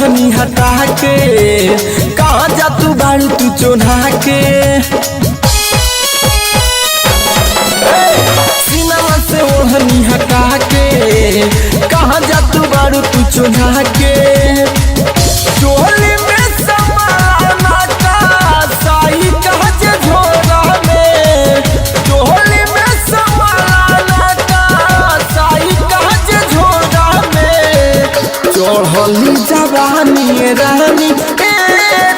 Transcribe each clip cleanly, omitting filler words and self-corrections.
ओढ़नी हटा के कहाँ जा तू बारू तू चोन्हा के सीना से ओढ़नी हटा के कहाँ जा तू बारू तू चोन्हा के चोली में समाना का साई कहाँ जे झोरा में चोली में समाना का साई कहाँ जे झोरा में चढ़ली जवानी रानी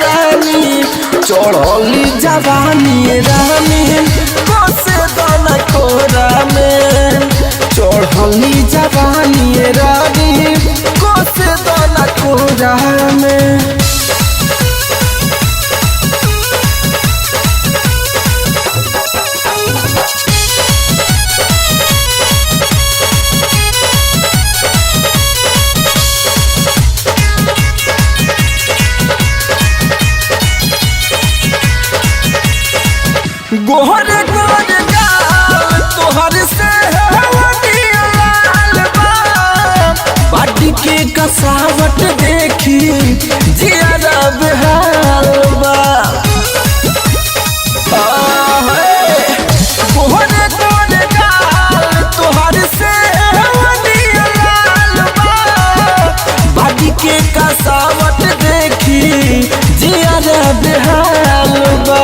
रानी चढ़ली जवानी रानी कोसे दाना कोरा में चढ़ली जवानी रानी कोसे दाना कोरा में गोहर गोर गाल तोहर से लाल बाटी के कसावट देखी जियारा बेहाल बा गोहर गोर गाल तोहर से लाल बाटी के कसावट देखी जियारा बेहाल बा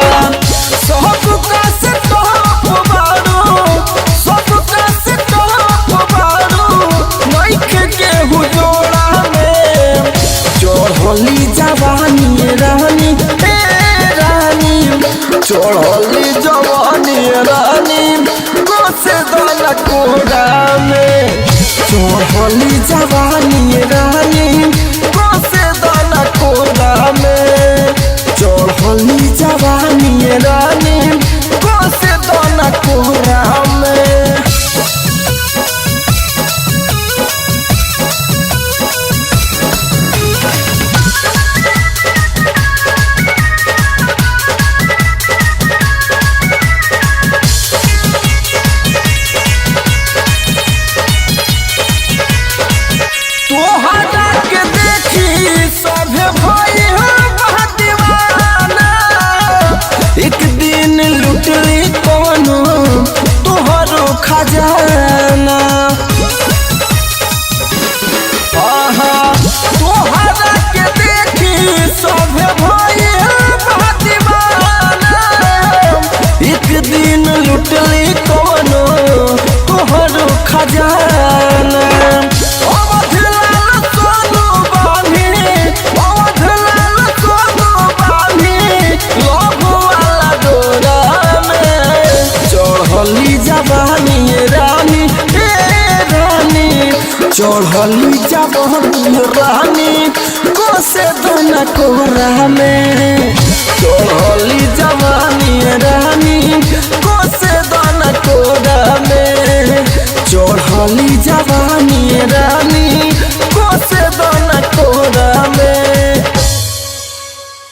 चढ़ली जवानी रानी चढ़ली जवानी रानी कोसे दाना कोरा में चढ़ली जवानी रानी कोसे दाना कोरा में चढ़ली जवानी रानी कोसे दाना कोरा में तोहरा के देखी सभे भाई दीवाना एक दिन लुटली कौनो तोहरो खजाना तोहरा के देखी सभे भाई दीवाना एक दिन लुटली कौनो तोहरो खजाना चढ़ली जवानी रानी चढ़ली जवानी रानी कोसे दाना कोरा में चढ़ल